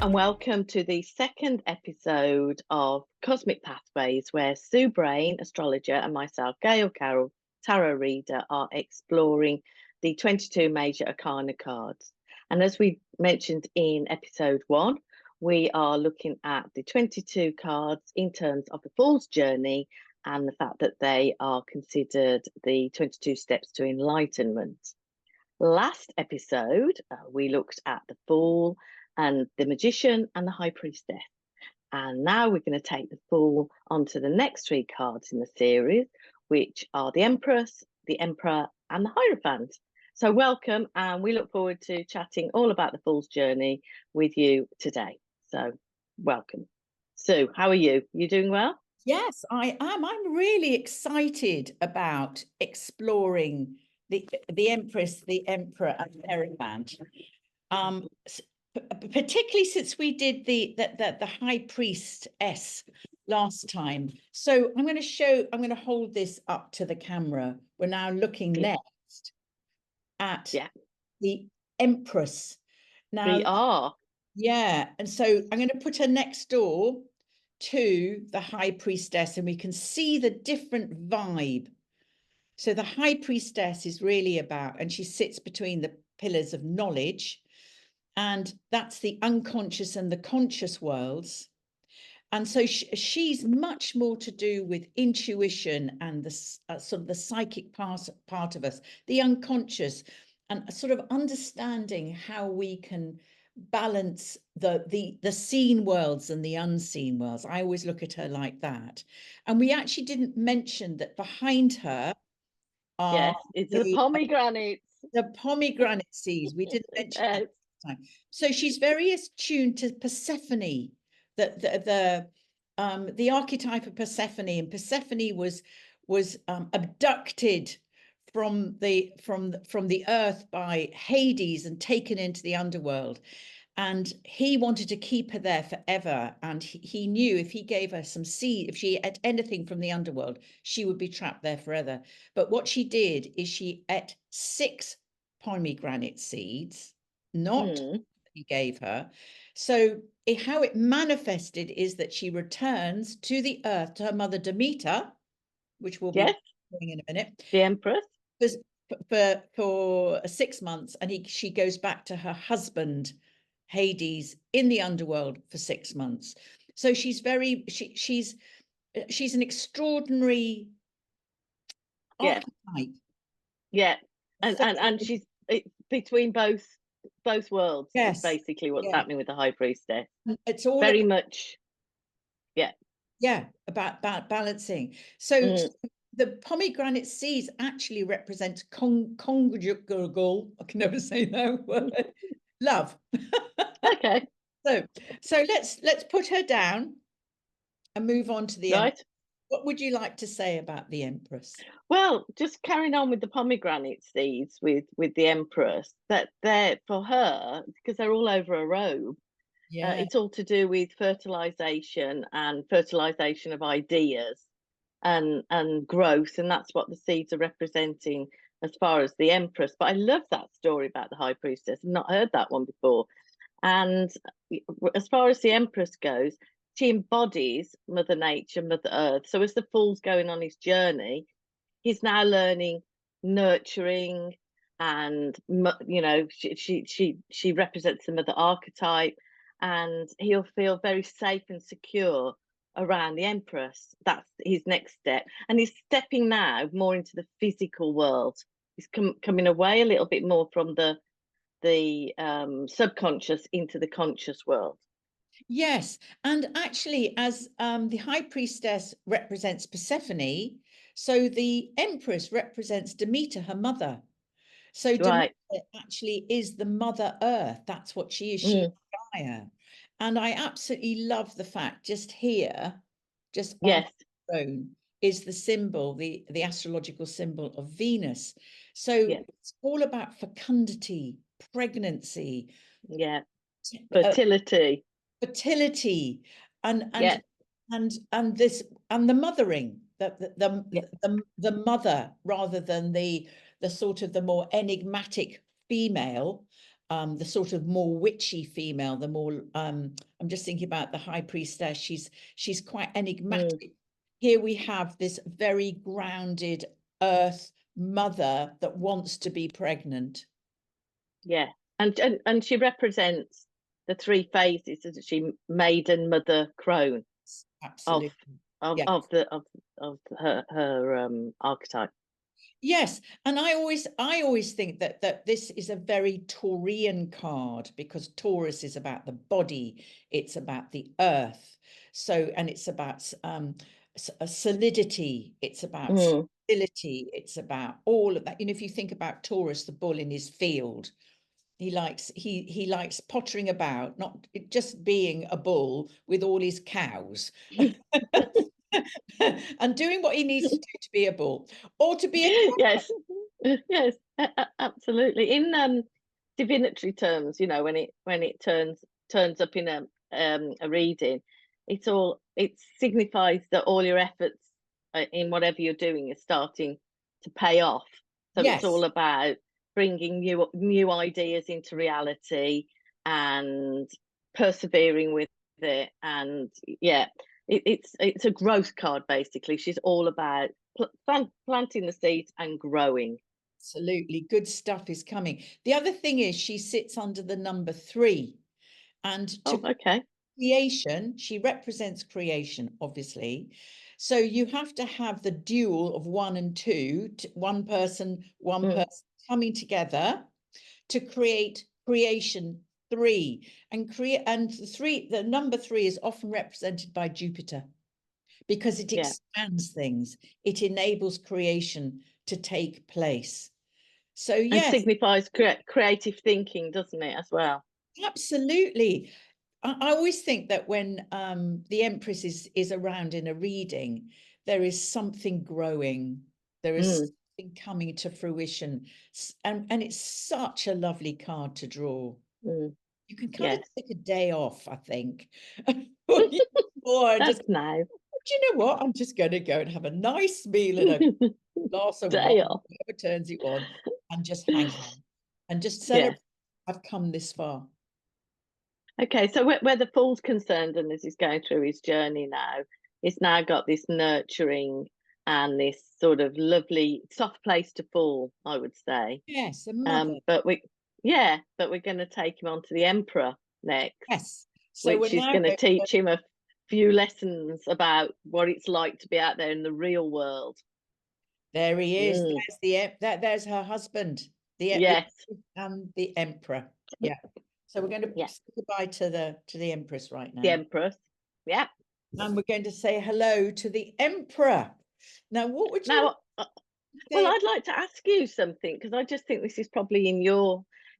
and welcome to the second episode of Cosmic Pathways, where Sue Brain, astrologer, and myself, Gail Carroll, tarot reader, are exploring the 22 major Arcana cards. And as we mentioned in episode 1, we are looking at the 22 cards in terms of the Fool's Journey and the fact that they are considered the 22 steps to enlightenment. Last episode, we looked at the Fool and the Magician and the High Priestess. And now we're going to take the Fool onto the next 3 cards in the series, which are the Empress, the Emperor, and the Hierophant. So welcome, and we look forward to chatting all about the Fool's Journey with you today. So welcome. Sue, how are you? You doing well? Yes, I am. I'm really excited about exploring the Empress, the Emperor, and the Hierophant. Particularly since we did the High Priestess last time. So I'm going to hold this up to the camera. We're now looking next at the Empress. Now, we are. Yeah, and so I'm going to put her next door to the High Priestess, and we can see the different vibe. So the High Priestess is really about, and she sits between the pillars of knowledge, and that's the unconscious and the conscious worlds. And so she's much more to do with intuition and the sort of the psychic part of us, the unconscious, and sort of understanding how we can balance the seen worlds and the unseen worlds. I always look at her like that. And we actually didn't mention that behind her are it's the pomegranates. The pomegranate seeds. We didn't mention that last time. So she's very attuned to Persephone, the archetype of Persephone, and Persephone was abducted from the earth by Hades and taken into the underworld, and he wanted to keep her there forever, and he knew if he gave her some seed, if she ate anything from the underworld, she would be trapped there forever. But what she did is she ate 6 pomegranate seeds, not he gave her. So how it manifested is that she returns to the earth, to her mother Demeter, which we'll be doing in a minute. The Empress. For 6 months, and she goes back to her husband Hades in the underworld for 6 months. So she's she's an extraordinary archetype. And she's between both worlds. Yes, is basically what's happening with the High Priestess. It's all very much about balancing. So the pomegranate seeds actually represent conjugal, I can never say that word, love. Okay. So let's put her down and move on to the Empress. What would you like to say about the Empress? Well, just carrying on with the pomegranate seeds with the Empress, that they're for her, because they're all over a robe. It's all to do with fertilization of ideas and growth, and that's what the seeds are representing as far as the Empress. But I love that story about the High Priestess. I've not heard that one before. And as far as the Empress goes, she embodies Mother Nature, Mother Earth. So as the Fool's going on his journey, he's now learning nurturing, and she represents the Mother archetype, and he'll feel very safe and secure around the Empress. That's his next step, and he's stepping now more into the physical world. He's coming away a little bit more from the subconscious into the conscious world. Yes, and actually, as the High Priestess represents Persephone, so the Empress represents Demeter, her mother. So Demeter actually is the Mother Earth. That's what she is. She's Gaia. And I absolutely love the fact just here, just on the throne, is the symbol, the astrological symbol of Venus. So it's all about fecundity, pregnancy, fertility, and this and the mothering, the mother, rather than the sort of the more enigmatic female. the sort of more witchy female, the more I'm just thinking about the high priestess. She's quite enigmatic. Here we have this very grounded earth mother that wants to be pregnant. Yeah, and she represents the three phases, isn't she? Maiden, mother, crone. Absolutely. Of her archetype. Yes, and I always think that this is a very Taurian card, because Taurus is about the body, it's about the earth. So, and it's about solidity, it's about stability, it's about all of that. You know, if you think about Taurus, the bull in his field, he likes pottering about, not just being a bull with all his cows. And doing what he needs to do to be a bull, or to be a yes, yes, absolutely. In divinatory terms, you know, when it turns up in a reading, it signifies that all your efforts in whatever you're doing is starting to pay off. So yes. It's all about bringing new ideas into reality and persevering with it. And yeah, it's a growth card, basically. She's all about planting the seeds and growing. Absolutely, good stuff is coming. The other thing is, she sits under the number 3, and to creation, she represents creation, obviously. So you have to have the dual of 1 and 2, one person coming together to create creation 3. And the number 3 is often represented by Jupiter, because it expands things, it enables creation to take place. So yes, and signifies creative thinking, doesn't it, as well? Absolutely. I always think that when the Empress is around in a reading, there is something growing, there is something coming to fruition, and it's such a lovely card to draw. You can kind of take a day off, I think. Or That's just now. Do you know what? I'm just going to go and have a nice meal and a glass of wine, whatever turns you on, and just hang on and just celebrate. I've come this far. Okay, so where the fool's concerned, and as he's going through his journey now, he's now got this nurturing and this sort of lovely soft place to fall, I would say. Yes, a mother. But we're going to take him on to the Emperor next. Yes. So which is going to teach him a few lessons about what it's like to be out there in the real world. There he is. There's her husband. Yes. And the Emperor. Yeah. So we're going to say goodbye to the Empress right now. The Empress. Yeah. And we're going to say hello to the Emperor. Now, what would you well, I'd like to ask you something, because I just think this is probably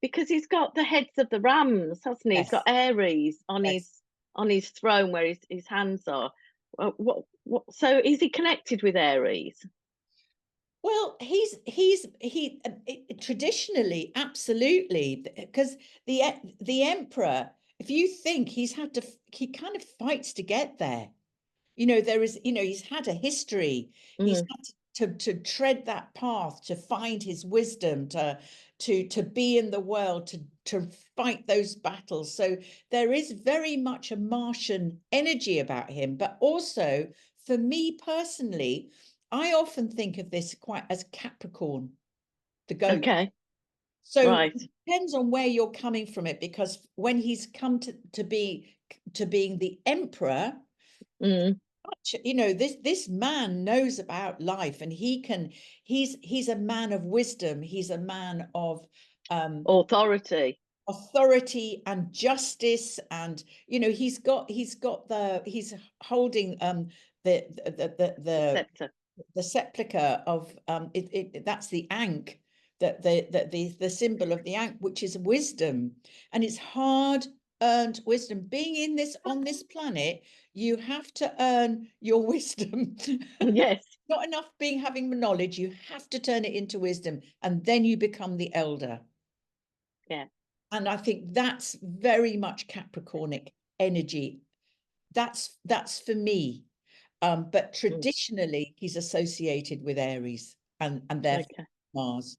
because he's got the heads of the rams, hasn't he? He's got Aries on his throne where his hands are. What so is he connected with Aries? Well, he traditionally, absolutely, because the Emperor, if you think he kind of fights to get there. You know, he's had a history. He's had to tread that path, to find his wisdom, to be in the world, to fight those battles. So there is very much a Martian energy about him. But also, for me personally, I often think of this quite as Capricorn, the goat. Okay. So it depends on where you're coming from it, because when he's come to being the Emperor, you know, this man knows about life, and he's a man of wisdom. He's a man of authority and justice, and you know, he's holding the sepulcher of that's the ankh, the symbol of the ankh, which is wisdom, and it's hard-earned wisdom. Being on this planet, you have to earn your wisdom. Yes. Not enough having knowledge, you have to turn it into wisdom, and then you become the elder. Yeah. And I think that's very much Capricornic energy. That's for me. But traditionally, he's associated with Aries and therefore Mars.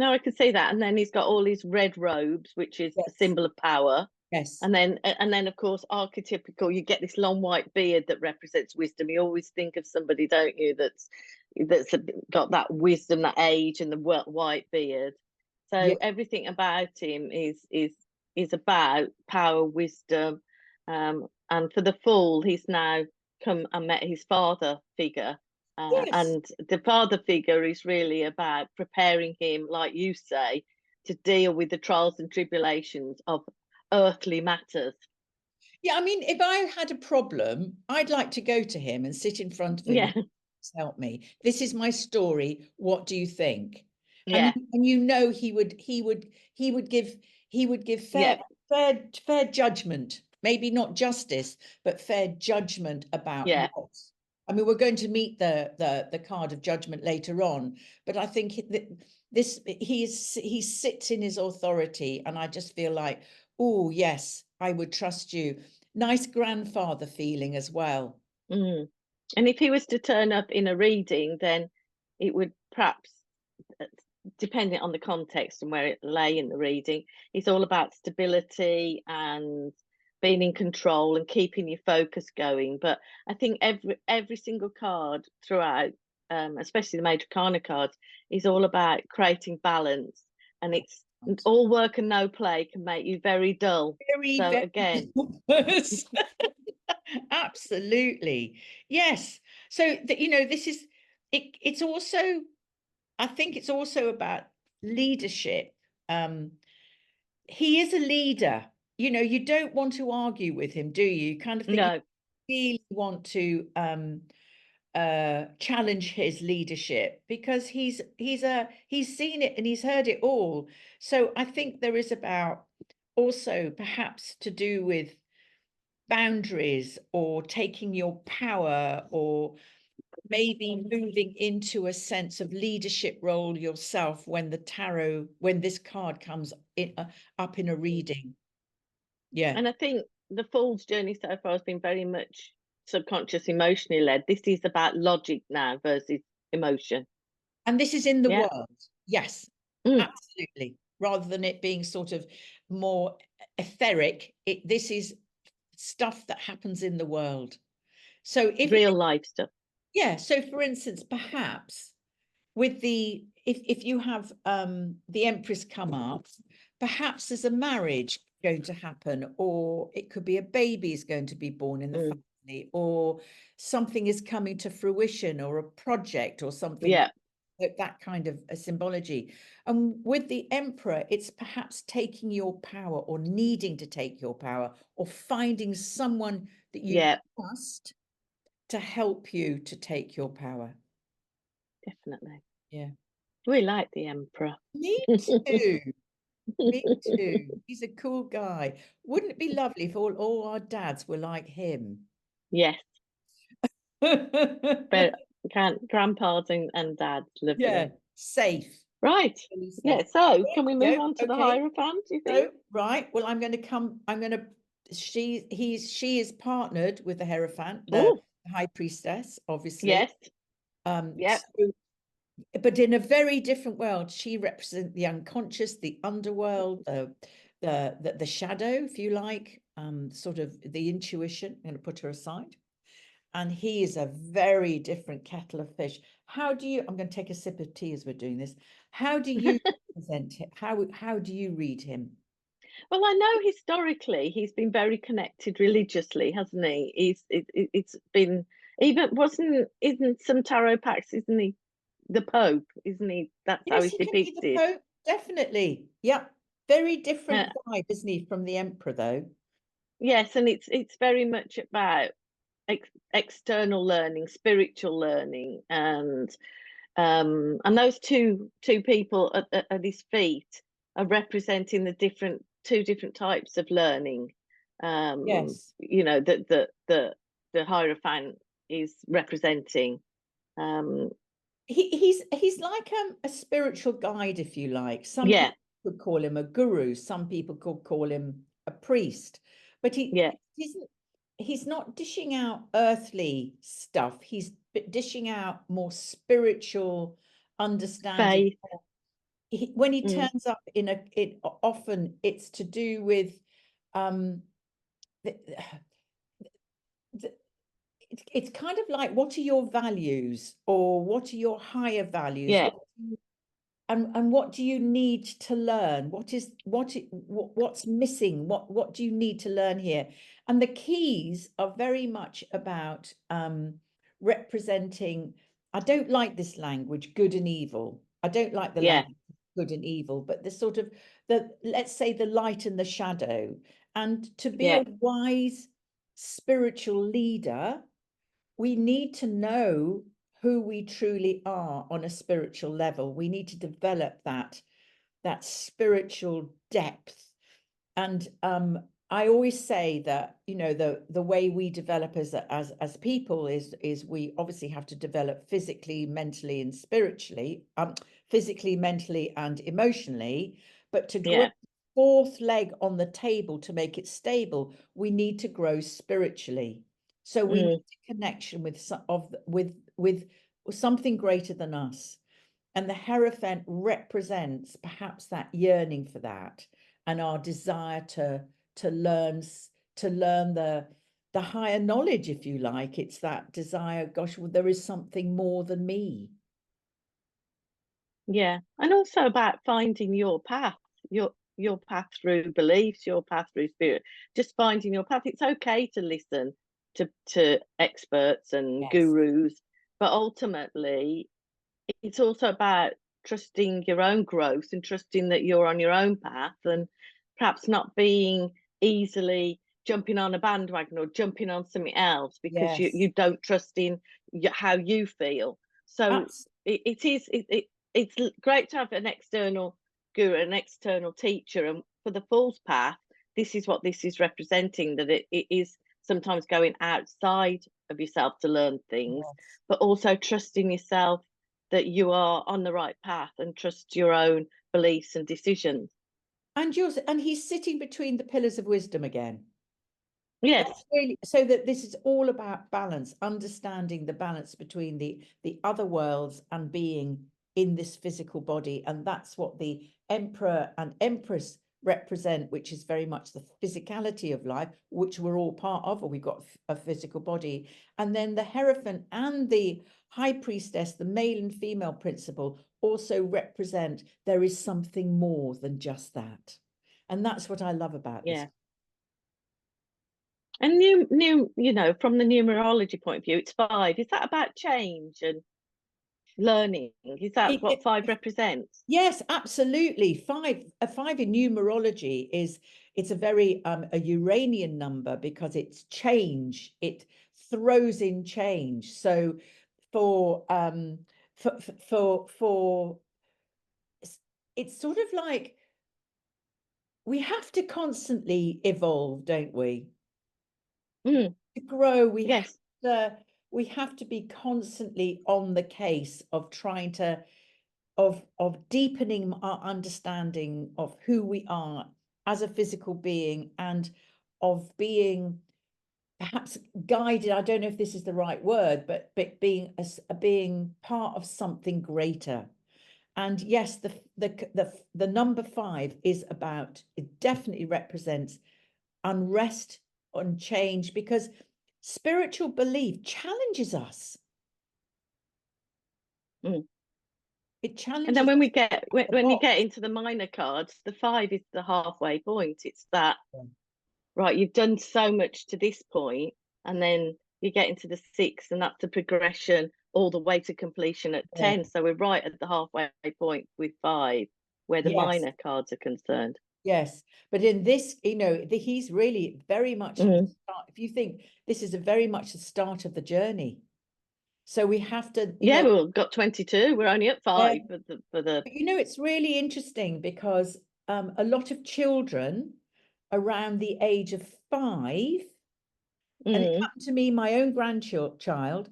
No, I can see that. And then he's got all his red robes, which is a Yes. symbol of power. Yes. And then of course, archetypical, you get this long white beard that represents wisdom. You always think of somebody, don't you, that's got that wisdom, that age, and the white beard. Yeah. So everything about him is about power, wisdom. And for the Fool, he's now come and met his father figure. Yes. And the father figure is really about preparing him, like you say, to deal with the trials and tribulations of earthly matters. Yeah, I mean, if I had a problem, I'd like to go to him and sit in front of him Yeah, and help me. This is my story. What do you think? yeah, And you know he would give yeah, fair judgment, maybe not justice, but fair judgment about yeah. what. I mean, we're going to meet the card of judgment later on, but I think that he sits in his authority, and I just feel like, oh yes, I would trust you. Nice grandfather feeling as well. Mm. And if he was to turn up in a reading, then it would perhaps, uh, depending on the context and where it lay in the reading, it's all about stability and being in control and keeping your focus going. But I think every single card throughout, especially the major Arcana cards, is all about creating balance. And it's all work and no play can make you very dull. Very, So very again, absolutely. Yes. So that, you know, this is it's also, I think it's also about leadership. He is a leader. You know, you don't want to argue with him, do you? You kind of think no, you really want to challenge his leadership, because he's seen it and he's heard it all. So I think there is about also perhaps to do with boundaries or taking your power, or maybe moving into a sense of leadership role yourself when this card comes in, up in a reading. Yeah. and I think the Fool's journey so far has been very much subconscious, emotionally led. This is about logic now versus emotion. And this is in the Yeah. world. Yes, Mm. absolutely. Rather than it being sort of more etheric, this is stuff that happens in the world. So Real life stuff. yeah, so for instance, perhaps with if you have the Empress come up, perhaps there's a marriage going to happen, or it could be a baby is going to be born in the family, or something is coming to fruition, or a project or something, Yeah. that kind of a symbology. And with the Emperor, it's perhaps taking your power, or needing to take your power, or finding someone that you Yeah. trust to help you to take your power. Definitely. Yeah. We like the Emperor. Me too. Me too. He's a cool guy. Wouldn't it be lovely if all our dads were like him? Yes. But grandpas and dads, Yeah, lovely. safe. Right. Really Yeah. safe. So Right, can we move yeah, on to the okay. Hierophant, do you think? So, right. Well, she is partnered with the Hierophant, the Oh, high priestess, obviously. yes. Yep. So, but in a very different world. She represents the unconscious, the underworld, the shadow, if you like, sort of the intuition. I'm going to put her aside. And he is a very different kettle of fish. I'm going to take a sip of tea as we're doing this. How do you present him? How do you read him? Well, I know historically he's been very connected religiously, hasn't he? It's been, even isn't some tarot packs, isn't he the Pope? Isn't he? That's how Yes, he's he can be the depicted. Pope, definitely. Yep. Very Uh, different vibe, isn't he, from the Emperor, though? yes, and it's very much about external learning, spiritual learning, and those two people at his feet are representing the two different types of learning. Yes. You know, that the Hierophant is representing. Um, He's like a spiritual guide, if you like. Some yeah, people could call him a guru, some people could call him a priest, but yeah, he's not dishing out earthly stuff. He's dishing out more spiritual understanding, faith. when he Mm. turns up often it's to do with the, it's kind of like, what are your values, or what are your higher values? Yeah. And what do you need to learn? What's missing? What do you need to learn here? And the keys are very much about representing. I don't like this language, good and evil. I don't like the Yeah. language good and evil, but the sort of let's say the light and the shadow. And to be Yeah. a wise spiritual leader, we need to know who we truly are on a spiritual level. We need to develop that spiritual depth. And I always say that, you know, the way we develop as people is we obviously have to develop physically, mentally, and spiritually, physically, mentally, and emotionally. But to grow Yeah. fourth leg on the table to make it stable, we need to grow spiritually. So we need a connection with something greater than us. And the Hierophant represents perhaps that yearning for that, and our desire to learn the higher knowledge, if you like. It's that desire, gosh, well, there is something more than me. Yeah. And also about finding your path, your path through beliefs, your path through spirit, just finding your path. It's okay to listen to experts and Yes. gurus, but ultimately it's also about trusting your own growth and trusting that you're on your own path, and perhaps not being easily jumping on a bandwagon or jumping on something else because Yes. you don't trust in how you feel. So it's great to have an external guru, an external teacher, and for the fool's path, this is what this is representing, that it is sometimes going outside of yourself to learn things, Yes. but also trusting yourself that you are on the right path, and trust your own beliefs and decisions. And he's sitting between the pillars of wisdom again. Yes. That's really, so that this is all about balance, understanding the balance between the other worlds and being in this physical body. And that's what the Emperor and Empress represent, which is very much the physicality of life, which we're all part of, or we've got a physical body. And then the Hierophant and the High Priestess, the male and female principle, also represent there is something more than just that. And that's what I love about this. Yeah. And you know, from the numerology point of view, it's 5. Is that about change and learning? Is that what 5 represents? Yes, absolutely. A 5 in numerology it's a very a Uranian number, because it's change. It throws in change. So for for it's sort of like we have to constantly evolve, don't we? Mm. To grow, Yes. we have to be constantly on the case of trying to of deepening our understanding of who we are as a physical being, and of being perhaps guided. I don't know if this is the right word, but being part of something greater. And yes, the number 5 is about, it definitely represents unrest and change, because spiritual belief challenges us. Mm. It And then challenges when us we get the when you box. get into the minor cards, the 5 is the halfway point. It's that, right, you've done so much to this point, and then you get into the 6, and that's the progression all the way to completion at Yeah. 10. So we're right at the halfway point with 5, where the Yes. minor cards are concerned. Yes, but in this, you know, he's really very much at the start. If you think, this is a very much the start of the journey, so we have to, you Yeah, know, we've got 22. We're only at yeah. 5 for the. But, you know, it's really interesting, because a lot of children around the age of 5, and it happened to me, my own grandchild,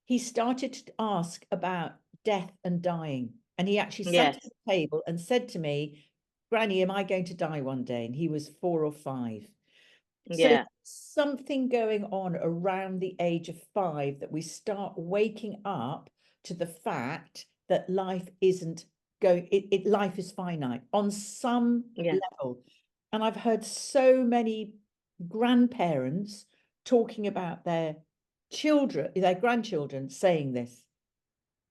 he started to ask about death and dying, and he actually sat Yes. at the table and said to me, "Granny, am I going to die one day?" And he was 4 or 5. So Yeah. something going on around the age of 5, that we start waking up to the fact that life isn't going, life is finite on some level. And I've heard so many grandparents talking about their children, their grandchildren saying this.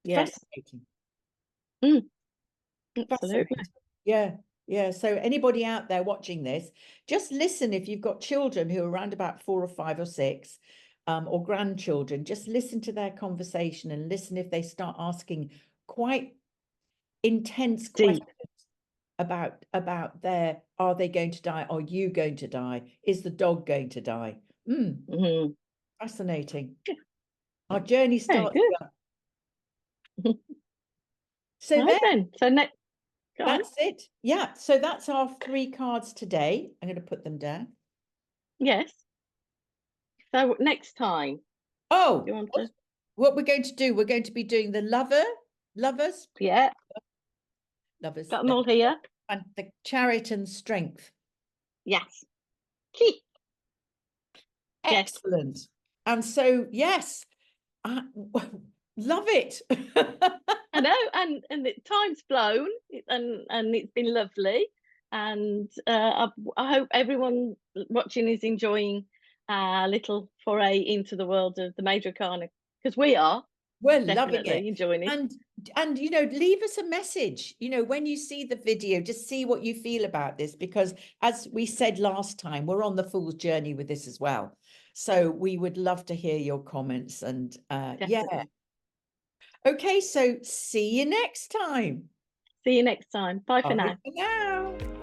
Yes. Fascinating. Absolutely. Fascinating. Yeah. Yeah. So anybody out there watching this, just listen. If you've got children who are around about 4 or 5 or 6, or grandchildren, just listen to their conversation and listen if they start asking quite intense questions about their, are they going to die? Are you going to die? Is the dog going to die? Fascinating. Our journey starts here. So then. So next. That's it. Yeah. So that's our 3 cards today. I'm going to put them down. Yes. So next time. Oh, you want to... what we're going to do, we're going to be doing the lovers. Yeah. Lovers. Got them all here. And the Chariot and Strength. Yes. Excellent. Yes. And so, yes, I love it. I know, and the time's flown, and it's been lovely, and I hope everyone watching is enjoying a little foray into the world of the Major Arcana, because we're loving it, enjoying it. And you know, leave us a message, you know, when you see the video, just see what you feel about this, because as we said last time, we're on the fool's journey with this as well, so we would love to hear your comments. And yeah, okay, so see you next time. Bye for now. Bye for now.